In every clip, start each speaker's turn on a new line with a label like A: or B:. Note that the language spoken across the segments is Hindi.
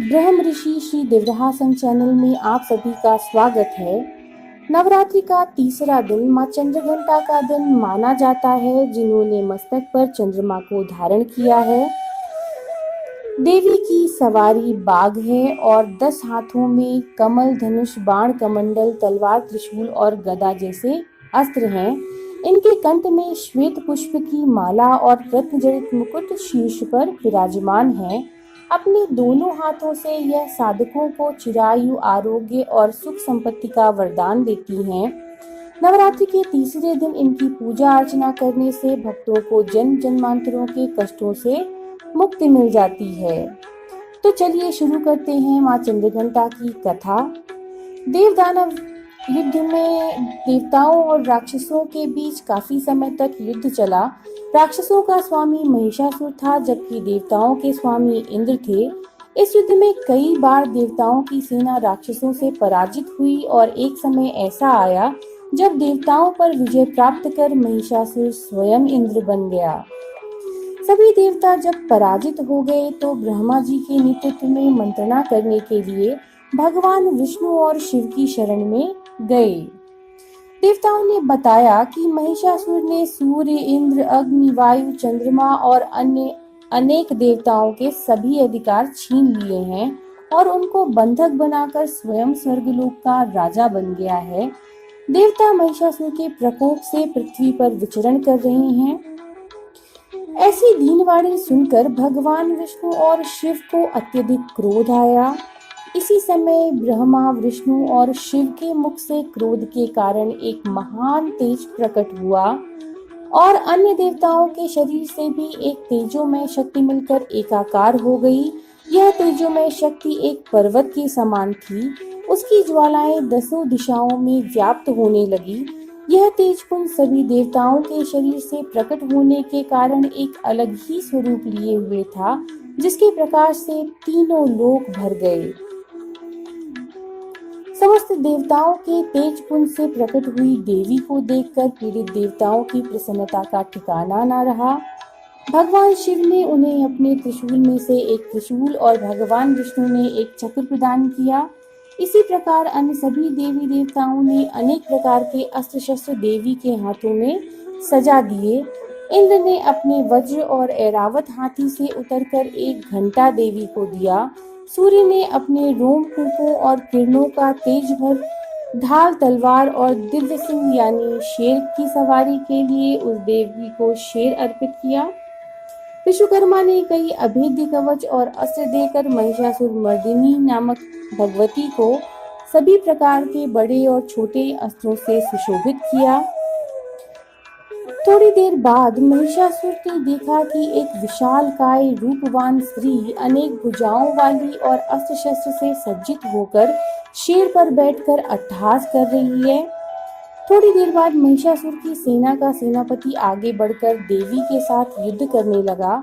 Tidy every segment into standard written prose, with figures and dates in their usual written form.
A: ब्रह्म ऋषि श्री दिव्यहासन चैनल में आप सभी का स्वागत है। नवरात्रि का तीसरा दिन मां चंद्रघंटा का दिन माना जाता है, जिन्होंने मस्तक पर चंद्रमा को धारण किया है। देवी की सवारी बाघ है और 10 हाथों में कमल, धनुष, बाण, कमंडल, तलवार, त्रिशूल और गदा जैसे अस्त्र हैं। इनके कंठ में श्वेत पुष्प की माला और रत्न जड़ित मुकुट शीर्ष पर विराजमान है। अपने दोनों हाथों से यह साधकों को चिरायु, आरोग्य और सुख संपत्ति का वरदान देती हैं। नवरात्रि के तीसरे दिन इनकी पूजा अर्चना करने से भक्तों को जन्म जन्मांतरों के कष्टों से मुक्ति मिल जाती है। तो चलिए शुरू करते हैं मां चंद्रघंटा की कथा। देव दानव युद्ध में देवताओं और राक्षसों के बीच काफी समय तक युद्ध चला। राक्षसों का स्वामी महिषासुर था, जबकि देवताओं के स्वामी इंद्र थे। इस युद्ध में कई बार देवताओं की सेना राक्षसों से पराजित हुई और एक समय ऐसा आया जब देवताओं पर विजय प्राप्त कर महिषासुर स्वयं इंद्र बन गया। सभी देवता जब पराजित हो गए तो ब्रह्मा जी के नेतृत्व में मंत्रणा करने के लिए भगवान विष्णु और शिव की शरण में गए। देवताओं ने बताया कि महिषासुर ने सूर्य, इंद्र, अग्नि, वायु, चंद्रमा और अन्य अनेक देवताओं के सभी अधिकार छीन लिए हैं और उनको बंधक बनाकर स्वयं स्वर्गलोक का राजा बन गया है। देवता महिषासुर के प्रकोप से पृथ्वी पर विचरण कर रहे हैं। ऐसी दीनवाणी सुनकर भगवान विष्णु और शिव को अत्यधिक क्रोध आया। इसी समय ब्रह्मा, विष्णु और शिव के मुख से क्रोध के कारण एक महान तेज प्रकट हुआ और अन्य देवताओं के शरीर से भी एक तेजोमय शक्ति मिलकर एकाकार हो गई। यह तेजोमय शक्ति एक पर्वत के समान थी। उसकी ज्वालाएं 10 दिशाओं में व्याप्त होने लगी। यह तेजपुंज सभी देवताओं के शरीर से प्रकट होने के कारण एक अलग ही स्वरूप लिए हुए था, जिसके प्रकाश से तीनों लोक भर गए। समस्त देवताओं के तेजपुंज से प्रकट हुई देवी को देखकर पीड़ित देवताओं की प्रसन्नता का ठिकाना न रहा। भगवान शिव ने उन्हें अपने त्रिशूल में से एक त्रिशूल और भगवान विष्णु ने एक चक्र प्रदान किया। इसी प्रकार अन्य सभी देवी देवताओं ने अनेक प्रकार के अस्त्र शस्त्र देवी के हाथों में सजा दिए। इंद्र ने अपने वज्र और ऐरावत हाथी से उतरकर एक घंटा देवी को दिया। सूर्य ने अपने रोमकूपों और किरणों का तेज भर ढाल, तलवार और दिव्य सिंह यानी शेर की सवारी के लिए उस देवी को शेर अर्पित किया। विश्वकर्मा ने कई अभेद्य कवच और अस्त्र देकर महिषासुर मर्दिनी नामक भगवती को सभी प्रकार के बड़े और छोटे अस्त्रों से सुशोभित किया। थोड़ी देर बाद महिषासुर ने देखा कि एक विशालकाय रूपवान स्त्री अनेक भुजाओं वाली और अस्त्र शस्त्र से सज्जित होकर शेर पर बैठकर अट्टहास कर रही है। थोड़ी देर बाद महिषासुर की सेना का सेनापति आगे बढ़कर देवी के साथ युद्ध करने लगा।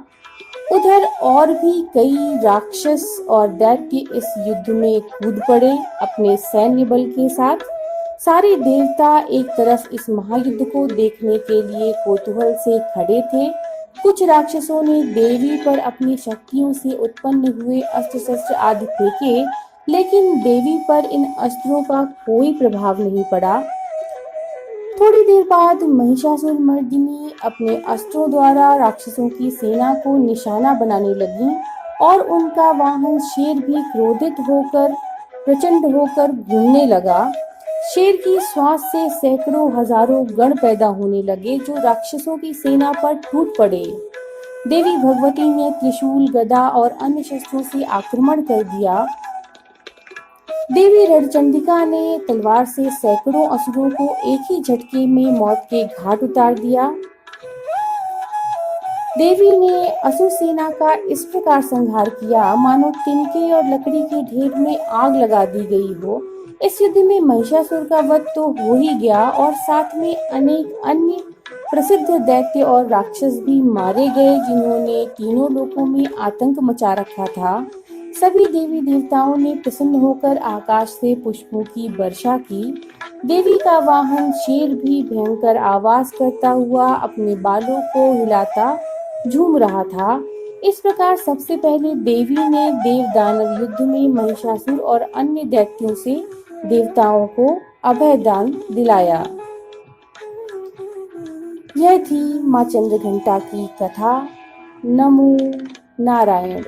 A: उधर और भी कई राक्षस और दैत्य इस युद्ध में कूद पड़े अपने सैन्य बल के साथ। सारे देवता एक तरफ इस महायुद्ध को देखने के लिए कौतूहल से खड़े थे। कुछ राक्षसों ने देवी पर अपनी शक्तियों से उत्पन्न हुए अस्त्र शस्त्र आदि फेंके, लेकिन देवी पर इन अस्त्रों का कोई प्रभाव नहीं पड़ा। थोड़ी देर बाद महिषासुर मर्दिनी अपने अस्त्रों द्वारा राक्षसों की सेना को निशाना बनाने लगी और उनका वाहन शेर भी क्रोधित होकर प्रचंड होकर घूमने लगा। शेर की श्वास से सैकड़ों हजारों गण पैदा होने लगे जो राक्षसों की सेना पर टूट पड़े। देवी भगवती ने त्रिशूल, गदा और अन्य शस्त्रों से आक्रमण कर दिया। देवी रणचंडिका ने तलवार से सैकड़ों असुरों को एक ही झटके में मौत के घाट उतार दिया। देवी ने असुर सेना का इस प्रकार संहार किया मानो तिनके और लकड़ी के ढेर में आग लगा दी गई हो। इस युद्ध में महिषासुर का वध तो हो ही गया और साथ में अनेक अन्य प्रसिद्ध दैत्य और राक्षस भी मारे गए, जिन्होंने तीनों लोकों में आतंक मचा रखा था। सभी देवी देवताओं ने प्रसन्न होकर आकाश से पुष्पों की वर्षा की। देवी का वाहन शेर भी भयंकर आवाज करता हुआ अपने बालों को हिलाता झूम रहा था। इस प्रकार सबसे पहले देवी ने देव दानव युद्ध में महिषासुर और अन्य दैत्यों से देवताओं को अभय दान दिलाया। यह थी माँ चंद्रघंटा की कथा। नमो नारायण।